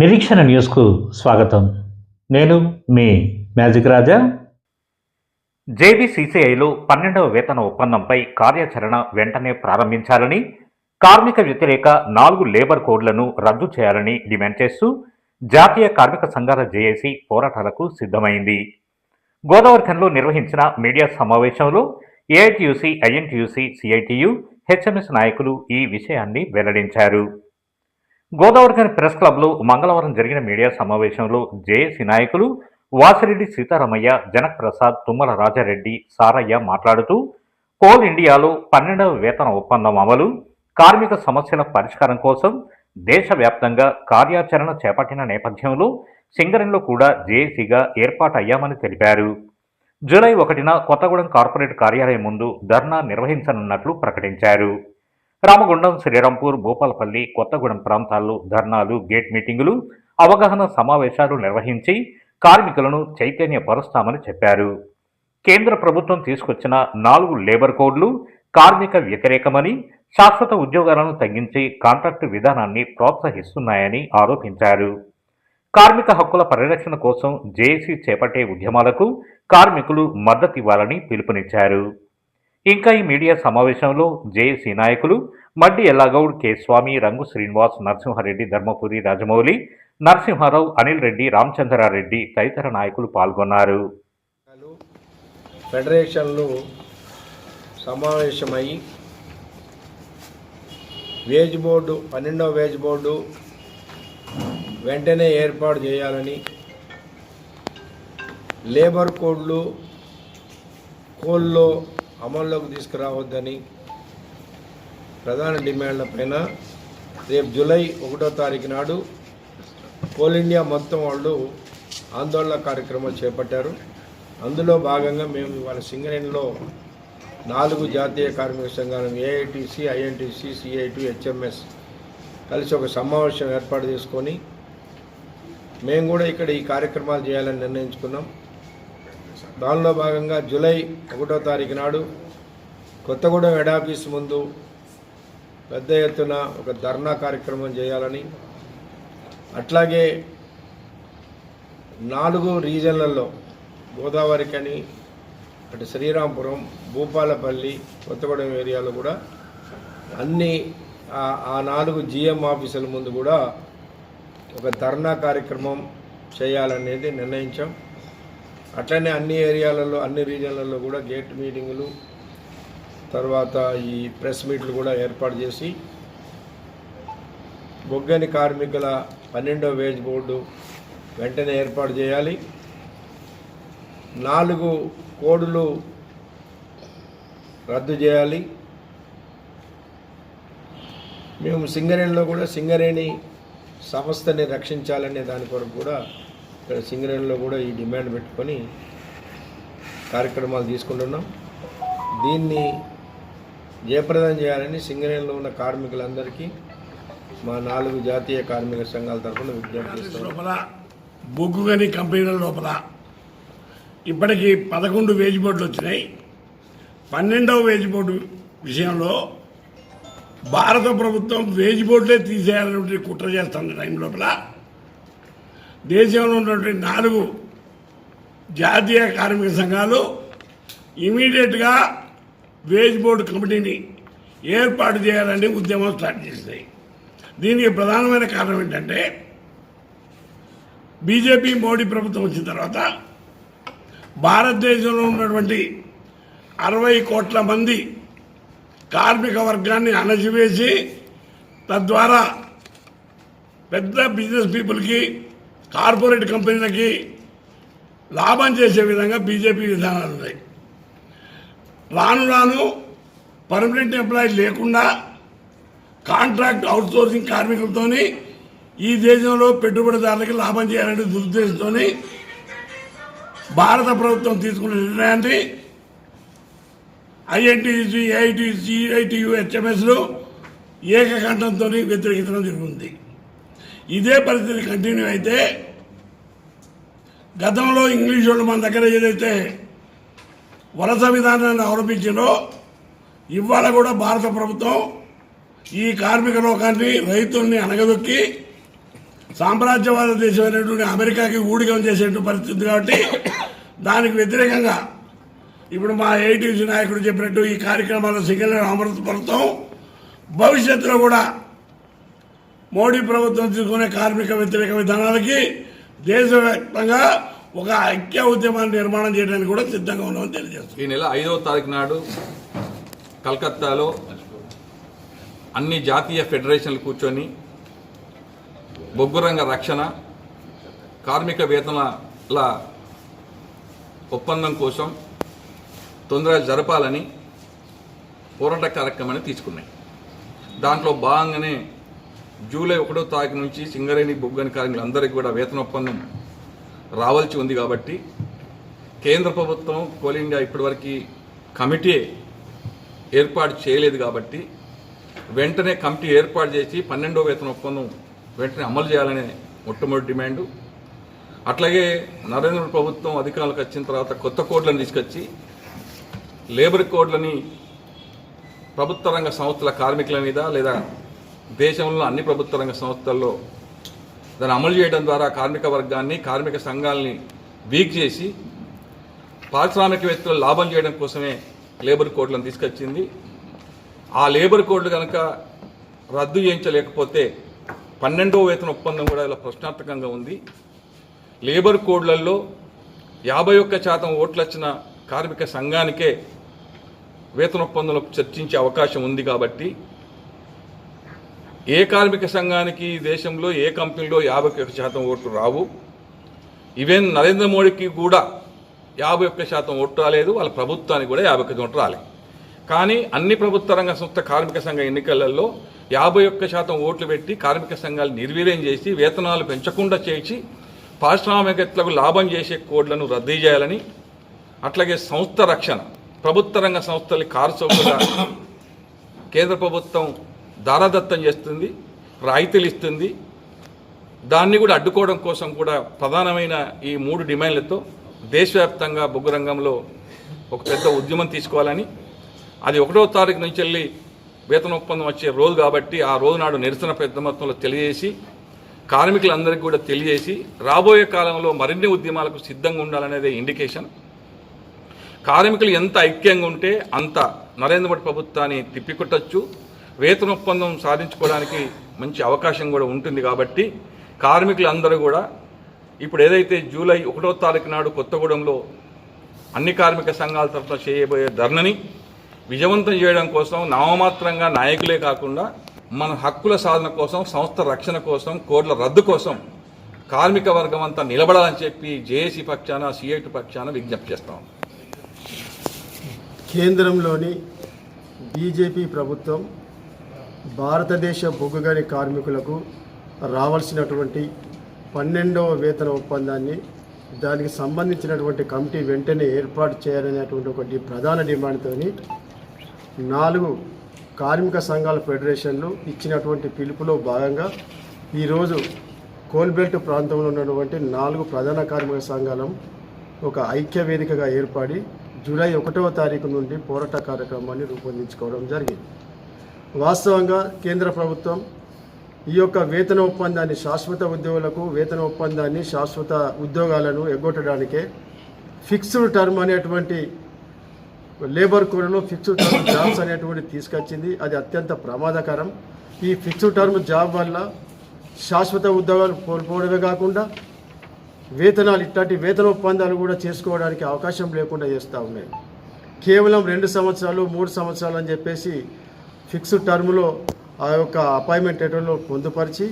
నిరీక్షణ న్యూస్కు స్వాగతం. నేను మీ మ్యాజిక్ రాజా. జేబీసీసీఐలో 12వ వేతన ఒప్పందంపై కార్యాచరణ వెంటనే ప్రారంభించాలని, కార్మిక వ్యతిరేక 4 లేబర్ కోడ్లను రద్దు చేయాలని డిమాండ్ చేస్తూ జాతీయ కార్మిక సంఘాల జేఏసీ పోరాటాలకు సిద్ధమైంది. గోదావరిఖనిలో నిర్వహించిన మీడియా సమావేశంలో ఏఐటీయూసీ, ఐఎన్టీయూసీ, సిఐటియు, హెచ్ఎంఎస్ నాయకులు ఈ విషయాన్ని వెల్లడించారు. గోదావరిఖని ప్రెస్ క్లబ్లో మంగళవారం జరిగిన మీడియా సమావేశంలో జేఏసీ నాయకులు వాసిరెడ్డి సీతారామయ్య, జనక్ ప్రసాద్, తుమ్మల రాజారెడ్డి, సారయ్య మాట్లాడుతూ కోల్ ఇండియాలో 12వ వేతన ఒప్పందం అమలు, కార్మిక సమస్యల పరిష్కారం కోసం దేశవ్యాప్తంగా కార్యాచరణ చేపట్టిన నేపథ్యంలో సింగరేణిలో కూడా జేఏసీగా ఏర్పాటయ్యామని తెలిపారు. జూలై 1న కొత్తగూడెం కార్పొరేట్ కార్యాలయం ముందు ధర్నా నిర్వహించనున్నట్లు ప్రకటించారు. రామగుండం, శ్రీరాంపూర్, భూపాలపల్లి, కొత్తగూడెం ప్రాంతాల్లో ధర్నాలు, గేట్ మీటింగులు, అవగాహన సమావేశాలు నిర్వహించి కార్మికులను చైతన్యపరుస్తామని చెప్పారు. కేంద్ర ప్రభుత్వం తీసుకొచ్చిన 4 లేబర్ కోడ్లు కార్మిక వ్యతిరేకమని, శాశ్వత ఉద్యోగాలను తగ్గించి కాంట్రాక్టు విధానాన్ని ప్రోత్సహిస్తున్నాయని ఆరోపించారు. కార్మిక హక్కుల పరిరక్షణ కోసం జేఏసీ చేపట్టే ఉద్యమాలకు కార్మికులు మద్దతివ్వాలని పిలుపునిచ్చారు. ఇంకా ఈ మీడియా సమావేశంలో జేఏసీ నాయకులు మడ్డి ఎల్లాగౌడ్, కె స్వామి, రంగు శ్రీనివాస్, నరసింహారెడ్డి, ధర్మపురి రాజమౌళి, నరసింహారావు, అనిల్ రెడ్డి, రామచంద్రారెడ్డి తదితర నాయకులు పాల్గొన్నారు. ఫెడరేషన్లు సమావేశమై వేజ్ బోర్డు 12వ వేజ్ బోర్డు వెంటనే ఏర్పాటు చేయాలని, లేబర్ కోడ్లు కోల్లో అమల్లోకి తీసుకురావద్దని ప్రధాన డిమాండ్ల పైన రేపు జూలై 1వ తారీఖు నాడు కోల్ ఇండియా మొత్తం వాళ్ళు ఆందోళన కార్యక్రమాలు చేపట్టారు. అందులో భాగంగా మేము ఇవాళ సింగరేణిలో 4 జాతీయ కార్మిక సంఘాలు ఏఐటీసీ, ఐఎన్టీసీ, సిఐటి, హెచ్ఎంఎస్ కలిసి ఒక సమావేశం ఏర్పాటు చేసుకొని మేము కూడా ఇక్కడ ఈ కార్యక్రమాలు చేయాలని నిర్ణయించుకున్నాం. దానిలో భాగంగా జూలై 1వ తారీఖు నాడు కొత్తగూడెం హెడ్ ఆఫీస్ ముందు పెద్ద ఎత్తున ఒక ధర్నా కార్యక్రమం చేయాలని, అట్లాగే 4 రీజన్లలో గోదావరిఖని, అటు శ్రీరాంపురం, భూపాలపల్లి, కొత్తగూడెం ఏరియాలో కూడా అన్ని ఆ 4 జిఎం ఆఫీసుల ముందు కూడా ఒక ధర్నా కార్యక్రమం చేయాలనేది నిర్ణయించాం. అట్లనే అన్ని ఏరియాలలో, అన్ని రీజన్లలో కూడా గేట్ మీటింగులు, తర్వాత ఈ ప్రెస్ మీట్లు కూడా ఏర్పాటు చేసి బొగ్గని కార్మికుల 12వ వేజ్ బోర్డు వెంటనే ఏర్పాటు చేయాలి. 4 కోడ్లు రద్దు చేయాలి. మేము సింగరేణిలో కూడా సింగరేణి సంస్థని రక్షించాలనే దాని కొరకు కూడా ఇక్కడ సింగరేణిలో కూడా ఈ డిమాండ్ పెట్టుకొని కార్యక్రమాలు తీసుకుంటున్నాం. దీన్ని జయప్రదం చేయాలని సింగరేణిలో ఉన్న కార్మికులందరికీ మా 4 జాతీయ కార్మిక సంఘాల తరఫున విజ్ఞప్తి చేస్తున్నాం. లోపల బొగ్గుగని కంపెనీల లోపల ఇప్పటికీ 11 వేజ్ బోర్డులు వచ్చినాయి. 12వ వేజ్ బోర్డు విషయంలో భారత ప్రభుత్వం వేజ్ బోర్డులే తీసేయాలనే కుట్ర చేస్తున్న టైం లోపల దేశంలో ఉన్నటువంటి 4 జాతీయ కార్మిక సంఘాలు ఇమీడియట్గా వేజ్ బోర్డు కమిటీని ఏర్పాటు చేయాలని ఉద్యమం స్టార్ట్ చేసినాయి. దీనికి ప్రధానమైన కారణం ఏంటంటే బీజేపీ మోడీ ప్రభుత్వం వచ్చిన తర్వాత భారతదేశంలో ఉన్నటువంటి 60 కోట్ల మంది కార్మిక వర్గాన్ని అణచివేసి తద్వారా పెద్ద బిజినెస్ పీపుల్కి, కార్పొరేట్ కంపెనీలకి లాభం చేసే విధంగా బీజేపీ విధానాలు ఉన్నాయి. రాను రాను పర్మనెంట్ ఎంప్లాయీ లేకుండా కాంట్రాక్ట్ అవుట్సోర్సింగ్ కార్మికులతో ఈ దేశంలో పెట్టుబడిదారులకి లాభం చేయాలనే దురుద్దేశంతో భారత ప్రభుత్వం తీసుకున్న నిర్ణయాన్ని ఐఎన్టీసీ, ఏఐటీసీ, ఐటీయు, హెచ్ఎంఎస్లు ఏకకంఠంతో వ్యతిరేకించడం జరుగుతుంది. ఇదే పరిస్థితి కంటిన్యూ అయితే గతంలో ఇంగ్లీష్ వాళ్ళు మన దగ్గర ఏదైతే వలస విధానాన్ని అవలంబించిందో ఇవాళ కూడా భారత ప్రభుత్వం ఈ కార్మిక లోకాన్ని, రైతుల్ని అణగదొక్కి సామ్రాజ్యవాద దేశమైనటువంటి అమెరికాకి ఊడిగం చేసేటువంటి పరిస్థితి కాబట్టి దానికి వ్యతిరేకంగా ఇప్పుడు మా ఏఐటీసీ నాయకుడు చెప్పినట్టు ఈ కార్యక్రమాల సింగల్ అమృతపరుతాం. భవిష్యత్తులో కూడా మోడీ ప్రభుత్వం తీసుకునే కార్మిక వ్యతిరేక విధానాలకి దేశవ్యాప్తంగా ఒక ఐక్య ఉద్యమాన్ని నిర్మాణం చేయడానికి కూడా సిద్ధంగా ఉన్నామని తెలియజేస్తాం. ఈ నెల 5వ తారీఖు నాడు కలకత్తాలో అన్ని జాతీయ ఫెడరేషన్లు కూర్చొని బొగ్గు రంగ రక్షణ, కార్మిక వేతనాల ఒప్పందం కోసం తొందరగా జరపాలని పోరాట కార్యక్రమాన్ని తీసుకున్నాయి. దాంట్లో భాగంగానే జూలై 1వ తారీఖు నుంచి సింగరేణి బొగ్గని కార్మికులందరికీ కూడా వేతన ఒప్పందం రావాల్సి ఉంది. కాబట్టి కేంద్ర ప్రభుత్వం కోల్ ఇండియా ఇప్పటివరకు కమిటీ ఏర్పాటు చేయలేదు. కాబట్టి వెంటనే కమిటీ ఏర్పాటు చేసి 12వ వేతన ఒప్పందం వెంటనే అమలు చేయాలనే మొట్టమొదటి డిమాండు. అట్లాగే నరేంద్ర మోడీ ప్రభుత్వం అధికారులకు వచ్చిన తర్వాత కొత్త కోడ్లను తీసుకొచ్చి లేబర్ కోడ్లని ప్రభుత్వ రంగ సంస్థల కార్మికుల మీద లేదా దేశంలో అన్ని ప్రభుత్వ రంగ సంస్థల్లో దాన్ని అమలు చేయడం ద్వారా కార్మిక వర్గాన్ని, కార్మిక సంఘాలని వీక్ చేసి పారిశ్రామికవేత్తలు లాభం చేయడం కోసమే లేబర్ కోడ్లను తీసుకొచ్చింది. ఆ లేబర్ కోడ్లు కనుక రద్దు చేయించలేకపోతే 12వ వేతన ఒప్పందం కూడా ఇలా ప్రశ్నార్థకంగా ఉంది. లేబర్ కోడ్లలో 51% ఓట్లు వచ్చిన కార్మిక సంఘానికే వేతన ఒప్పందంలో చర్చించే అవకాశం ఉంది. కాబట్టి ఏ కార్మిక సంఘానికి దేశంలో ఏ కంపెనీలో 51% ఓట్లు రావు. ఈవెన్ నరేంద్ర మోడీకి కూడా 51% ఓట్లు రాలేదు, వాళ్ళ ప్రభుత్వానికి కూడా 51% ఓట్లు రాలేదు. కానీ అన్ని ప్రభుత్వ రంగ సంస్థ కార్మిక సంఘ ఎన్నికలలో 51% ఓట్లు పెట్టి కార్మిక సంఘాలు నిర్వీర్యం చేసి వేతనాలు పెంచకుండా చేసి పారిశ్రామికవేత్తలకు లాభం చేసే కోడ్లను రద్దు చేయాలని, అట్లాగే సంస్థ రక్షణ, ప్రభుత్వ రంగ సంస్థలు కార్సోకుగా కేంద్ర ప్రభుత్వం దారాదత్తం చేస్తుంది, రాయితీలు ఇస్తుంది. దాన్ని కూడా అడ్డుకోవడం కోసం కూడా ప్రధానమైన ఈ 3 డిమాండ్లతో దేశవ్యాప్తంగా బొగ్గు రంగంలో ఒక పెద్ద ఉద్యమం తీసుకోవాలని, అది 1వ తారీఖు నుంచి వెళ్ళి వేతన ఒప్పందం వచ్చే రోజు కాబట్టి ఆ రోజు నాడు నిరసన పెద్ద మొత్తంలో తెలియజేసి కార్మికులందరికీ కూడా తెలియజేసి రాబోయే కాలంలో మరిన్ని ఉద్యమాలకు సిద్ధంగా ఉండాలనేదే ఇండికేషన్. కార్మికులు ఎంత ఐక్యంగా ఉంటే అంత నరేంద్ర మోడీ ప్రభుత్వాన్ని తిప్పికొట్టచ్చు, వేతన ఒప్పందం సాధించుకోవడానికి మంచి అవకాశం కూడా ఉంటుంది. కాబట్టి కార్మికులందరూ కూడా ఇప్పుడు ఏదైతే జూలై 1వ తారీఖు నాడు కొత్తగూడెంలో అన్ని కార్మిక సంఘాల తరఫున చేయబోయే ధర్నని విజయవంతం చేయడం కోసం నామమాత్రంగా నాయకులే కాకుండా మన హక్కుల సాధన కోసం, సంస్థ రక్షణ కోసం, కోడ్ల రద్దు కోసం కార్మిక వర్గం అంతా నిలబడాలని చెప్పి జేఏసీ పక్షాన, సిఐటి పక్షాన విజ్ఞప్తి చేస్తాం. కేంద్రంలోని బీజేపీ ప్రభుత్వం భారతదేశ బొగ్గుగని కార్మికులకు రావాల్సినటువంటి 12వ వేతన ఒప్పందాన్ని, దానికి సంబంధించినటువంటి కమిటీ వెంటనే ఏర్పాటు చేయాలనేటువంటి ఒకటి ప్రధాన డిమాండ్తోని 4 కార్మిక సంఘాల ఫెడరేషన్లు ఇచ్చినటువంటి పిలుపులో భాగంగా ఈరోజు కోల్బెల్ట్ ప్రాంతంలో ఉన్నటువంటి 4 ప్రధాన కార్మిక సంఘాలం ఒక ఐక్య వేదికగా ఏర్పడి జూలై 1వ తారీఖు నుండి పోరాట కార్యక్రమాన్ని రూపొందించుకోవడం జరిగింది. వాస్తవంగా కేంద్ర ప్రభుత్వం ఈ యొక్క వేతన ఒప్పందాన్ని, శాశ్వత ఉద్యోగులకు వేతన ఒప్పందాన్ని, శాశ్వత ఉద్యోగాలను ఎగ్గొట్టడానికే ఫిక్స్డ్ టర్మ్ అనేటువంటి లేబర్ కోడ్లో ఫిక్స్డ్ టర్మ్ జాబ్స్ అనేటువంటి తీసుకొచ్చింది. అది అత్యంత ప్రమాదకరం. ఈ ఫిక్స్డ్ టర్మ్ జాబ్ వల్ల శాశ్వత ఉద్యోగాలు కోల్పోవడమే కాకుండా వేతనాలు, ఇట్లాంటి వేతన ఒప్పందాలు కూడా చేసుకోవడానికి అవకాశం లేకుండా చేస్తూ ఉన్నాయి. కేవలం 2 సంవత్సరాలు 3 సంవత్సరాలు అని చెప్పేసి ఫిక్స్డ్ టర్మ్లో ఆ యొక్క అపాయింట్మెంట్ లెటర్లో పొందుపరిచి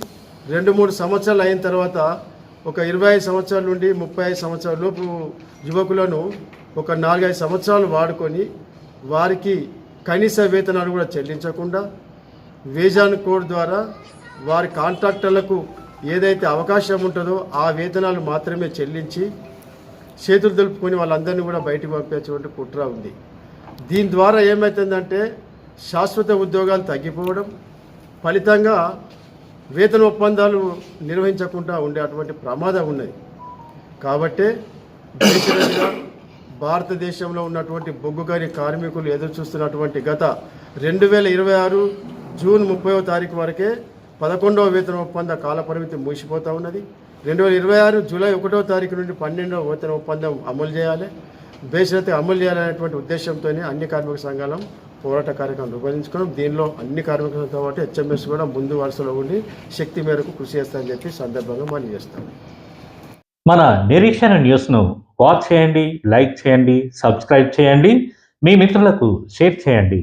2-3 సంవత్సరాలు అయిన తర్వాత ఒక 25 సంవత్సరాల నుండి 35 సంవత్సరాల లోపు యువకులను ఒక 4-5 సంవత్సరాలు వాడుకొని వారికి కనీస వేతనాలు కూడా చెల్లించకుండా వేజాన్ కోడ్ ద్వారా వారి కాంట్రాక్టర్లకు ఏదైతే అవకాశం ఉంటుందో ఆ వేతనాలు మాత్రమే చెల్లించి చేతులు దులుపుకొని వాళ్ళందరినీ కూడా బయటకు పంపేటువంటి కుట్ర ఉంది. దీని ద్వారా ఏమవుతుందంటే శాశ్వత ఉద్యోగాలు తగ్గిపోవడం, ఫలితంగా వేతన ఒప్పందాలు నిర్వహించకుండా ఉండేటువంటి ప్రమాదం ఉన్నది. కాబట్టే దేశంగా భారతదేశంలో ఉన్నటువంటి బొగ్గుగని కార్మికులు ఎదురు చూస్తున్నటువంటి గత 2026 జూన్ 30వ తారీఖు వరకే 11వ వేతన ఒప్పంద కాలపరిమితి ముగిసిపోతూ ఉన్నది. 2026 జూలై 1వ తారీఖు నుండి 12వ వేతన ఒప్పందం అమలు చేయాలి, బేషరతు అమలు చేయాలనేటువంటి ఉద్దేశంతోనే అన్ని కార్మిక సంఘాలు పోరాట కార్యక్రమం రూపొందించుకున్నాం. దీనిలో అన్ని కార్మిక సంఘాలతో పాటు హెచ్ఎంఎస్ కూడా ముందు వరుసలో ఉండి శక్తి మేరకు కృషి చేస్తారని చెప్పి సందర్భంగా మనం చేస్తాం. మన నిరీక్షణ న్యూస్ను వాచ్ చేయండి, లైక్ చేయండి, సబ్స్క్రైబ్ చేయండి, మీ మిత్రులకు షేర్ చేయండి.